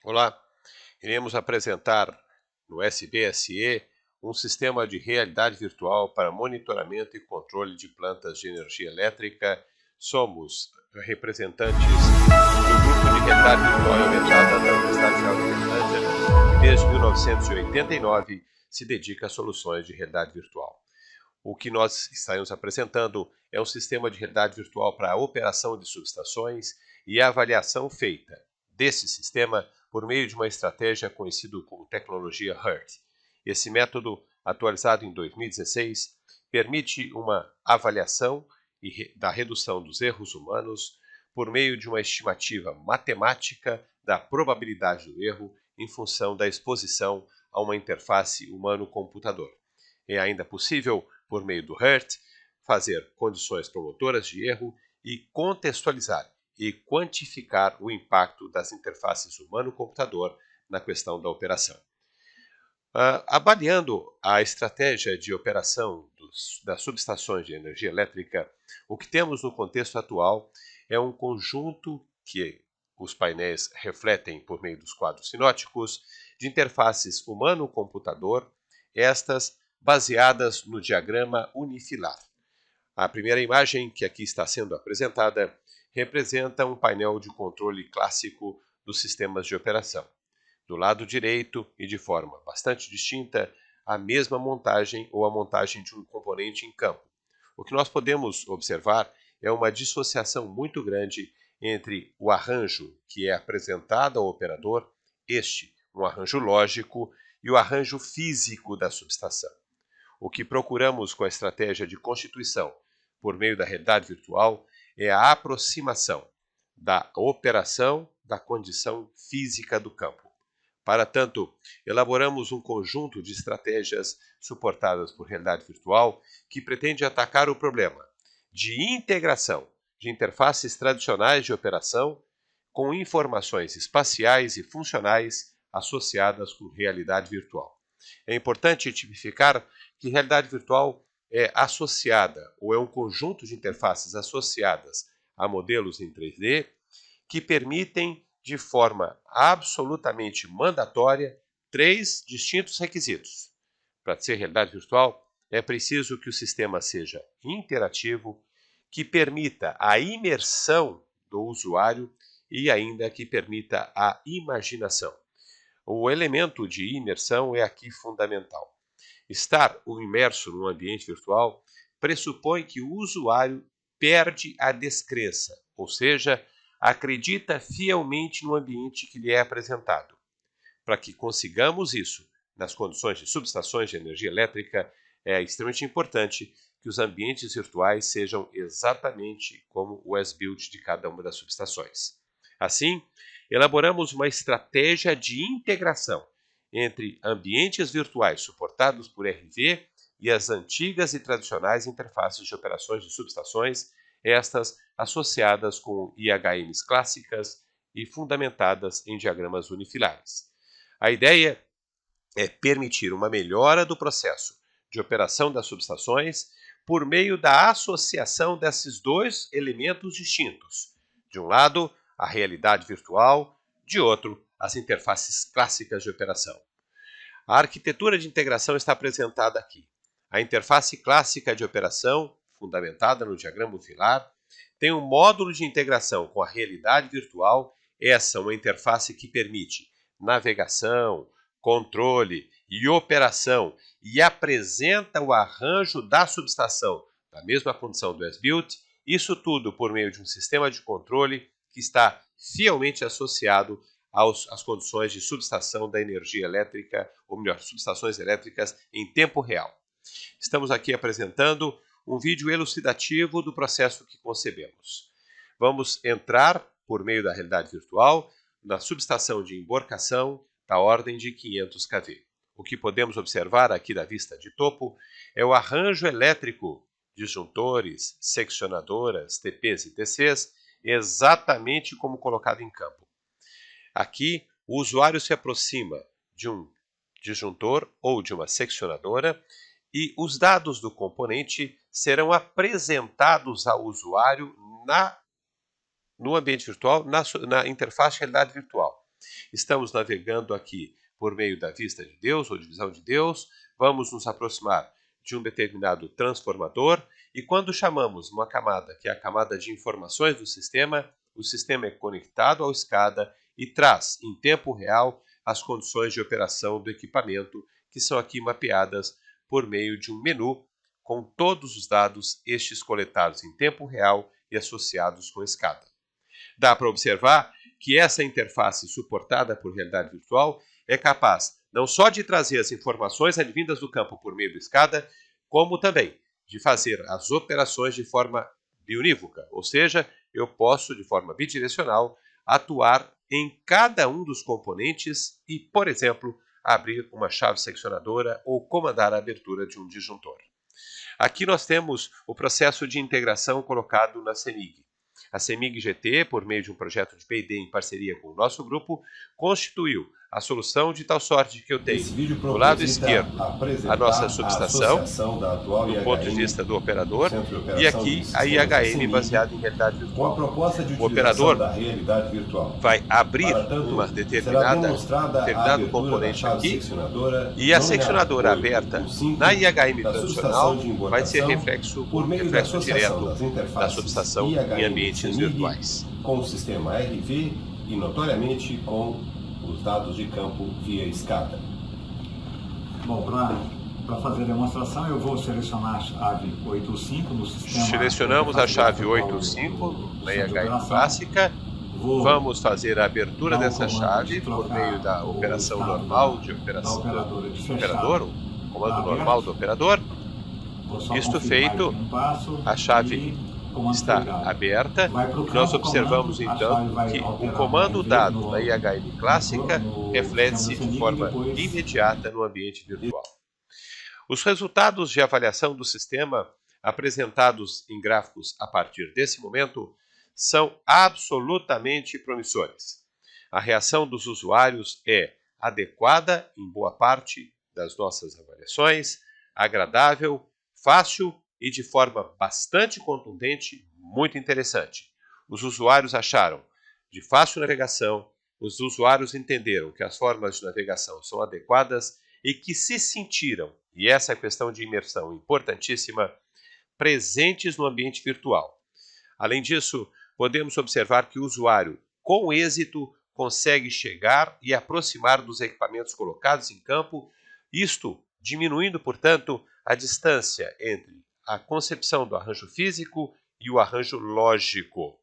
Olá, iremos apresentar no SBSE um sistema de realidade virtual para monitoramento e controle de plantas de energia elétrica. Somos representantes do grupo de realidade virtual e aumentada da Universidade Federal de Los Angeles, que desde 1989 se dedica a soluções de realidade virtual. O que nós estaremos apresentando é um sistema de realidade virtual para a operação de subestações e a avaliação feita desse sistema por meio de uma estratégia conhecida como tecnologia HERT. Esse método, atualizado em 2016, permite uma avaliação da redução dos erros humanos por meio de uma estimativa matemática da probabilidade do erro em função da exposição a uma interface humano-computador. É ainda possível, por meio do HERT, fazer condições promotoras de erro e contextualizar e quantificar o impacto das interfaces humano-computador na questão da operação. Avaliando a estratégia de operação das subestações de energia elétrica, o que temos no contexto atual é um conjunto que os painéis refletem por meio dos quadros sinóticos de interfaces humano-computador, estas baseadas no diagrama unifilar. A primeira imagem que aqui está sendo apresentada representa um painel de controle clássico dos sistemas de operação. Do lado direito, e de forma bastante distinta, a mesma montagem ou a montagem de um componente em campo. O que nós podemos observar é uma dissociação muito grande entre o arranjo que é apresentado ao operador, um arranjo lógico, e o arranjo físico da subestação. O que procuramos com a estratégia de constituição por meio da realidade virtual é a aproximação da operação da condição física do campo. Para tanto, elaboramos um conjunto de estratégias suportadas por realidade virtual que pretende atacar o problema de integração de interfaces tradicionais de operação com informações espaciais e funcionais associadas com realidade virtual. É importante tipificar que realidade virtual é associada ou é um conjunto de interfaces associadas a modelos em 3D que permitem, de forma absolutamente mandatória, 3 distintos requisitos. Para ser realidade virtual, é preciso que o sistema seja interativo, que permita a imersão do usuário e ainda que permita a imaginação. O elemento de imersão é aqui fundamental. Estar imerso num ambiente virtual pressupõe que o usuário perde a descrença, ou seja, acredita fielmente no ambiente que lhe é apresentado. Para que consigamos isso nas condições de subestações de energia elétrica, é extremamente importante que os ambientes virtuais sejam exatamente como o as-built de cada uma das subestações. Assim, elaboramos uma estratégia de integração entre ambientes virtuais suportados por RV e as antigas e tradicionais interfaces de operações de subestações, estas associadas com IHMs clássicas e fundamentadas em diagramas unifilares. A ideia é permitir uma melhora do processo de operação das subestações por meio da associação desses dois elementos distintos. De um lado, a realidade virtual, de outro, as interfaces clássicas de operação. A arquitetura de integração está apresentada aqui. A interface clássica de operação, fundamentada no diagrama unifilar, tem um módulo de integração com a realidade virtual, uma interface que permite navegação, controle e operação e apresenta o arranjo da subestação na mesma condição do as-built, isso tudo por meio de um sistema de controle que está fielmente associado às condições de subestação da energia elétrica, ou melhor, subestações elétricas em tempo real. Estamos aqui apresentando um vídeo elucidativo do processo que concebemos. Vamos entrar, por meio da realidade virtual, na subestação de emborcação da ordem de 500 kV. O que podemos observar aqui da vista de topo é o arranjo elétrico, disjuntores, seccionadoras, TPs e TCs, exatamente como colocado em campo. Aqui, o usuário se aproxima de um disjuntor ou de uma seccionadora e os dados do componente serão apresentados ao usuário no ambiente virtual, na interface de realidade virtual. Estamos navegando aqui por meio da vista de Deus ou de visão de Deus, vamos nos aproximar de um determinado transformador e quando chamamos uma camada, que é a camada de informações do sistema, o sistema é conectado ao SCADA e traz em tempo real as condições de operação do equipamento, que são aqui mapeadas por meio de um menu com todos os dados, estes coletados em tempo real e associados com SCADA. Dá para observar que essa interface suportada por realidade virtual é capaz não só de trazer as informações advindas do campo por meio do SCADA, como também de fazer as operações de forma biunívoca, ou seja, eu posso, de forma bidirecional, atuar em cada um dos componentes e, por exemplo, abrir uma chave seccionadora ou comandar a abertura de um disjuntor. Aqui nós temos o processo de integração colocado na CEMIG. A CEMIG GT, por meio de um projeto de P&D em parceria com o nosso grupo, constituiu a solução de tal sorte que eu tenho, do lado esquerdo, a nossa subestação, do ponto de vista do operador, e aqui a IHM baseada em realidade virtual. O operador vai abrir uma determinado componente aqui, e a seccionadora aberta na IHM tradicional vai ser reflexo direto da subestação em ambientes virtuais. Com o sistema RV e, notoriamente, com os dados de campo via SCADA. Bom, para fazer a demonstração, eu vou selecionar a chave 85 no sistema. Selecionamos a chave 85 na IHM clássica. Vamos fazer a abertura dessa chave por meio da operação normal de operação do operador, o comando normal do operador. Isto feito, a chave está aberta e nós observamos então que o comando dado na IHM clássica reflete-se de forma imediata no ambiente virtual. Os resultados de avaliação do sistema apresentados em gráficos a partir desse momento são absolutamente promissores. A reação dos usuários é adequada em boa parte das nossas avaliações, agradável, fácil e de forma bastante contundente, muito interessante. Os usuários acharam de fácil navegação, os usuários entenderam que as formas de navegação são adequadas e que se sentiram, e essa é a questão de imersão importantíssima, presentes no ambiente virtual. Além disso, podemos observar que o usuário, com êxito, consegue chegar e aproximar dos equipamentos colocados em campo, isto diminuindo, portanto, a distância entre a concepção do arranjo físico e o arranjo lógico.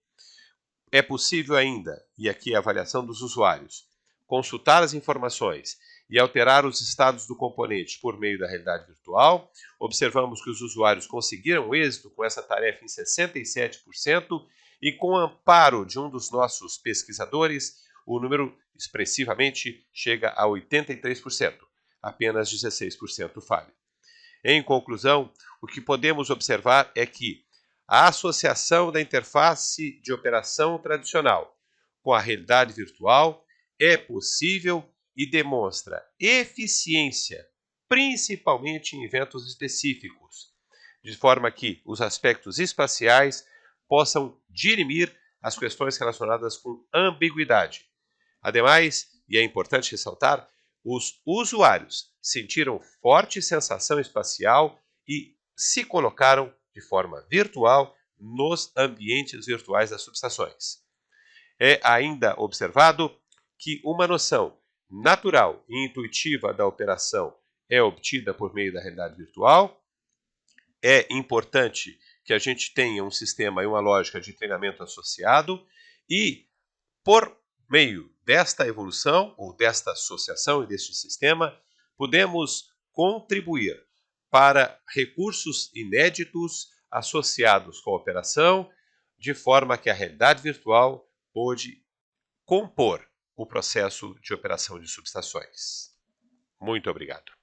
É possível ainda, e aqui a avaliação dos usuários, consultar as informações e alterar os estados do componente por meio da realidade virtual. Observamos que os usuários conseguiram êxito com essa tarefa em 67% e com o amparo de um dos nossos pesquisadores, o número expressivamente chega a 83%, apenas 16% falha. Em conclusão, o que podemos observar é que a associação da interface de operação tradicional com a realidade virtual é possível e demonstra eficiência, principalmente em eventos específicos, de forma que os aspectos espaciais possam dirimir as questões relacionadas com ambiguidade. Ademais, e é importante ressaltar, os usuários sentiram forte sensação espacial e se colocaram de forma virtual nos ambientes virtuais das subestações. É ainda observado que uma noção natural e intuitiva da operação é obtida por meio da realidade virtual. É importante que a gente tenha um sistema e uma lógica de treinamento associado e, por meio desta evolução ou desta associação e deste sistema, podemos contribuir para recursos inéditos associados com a operação, de forma que a realidade virtual pode compor o processo de operação de subestações. Muito obrigado.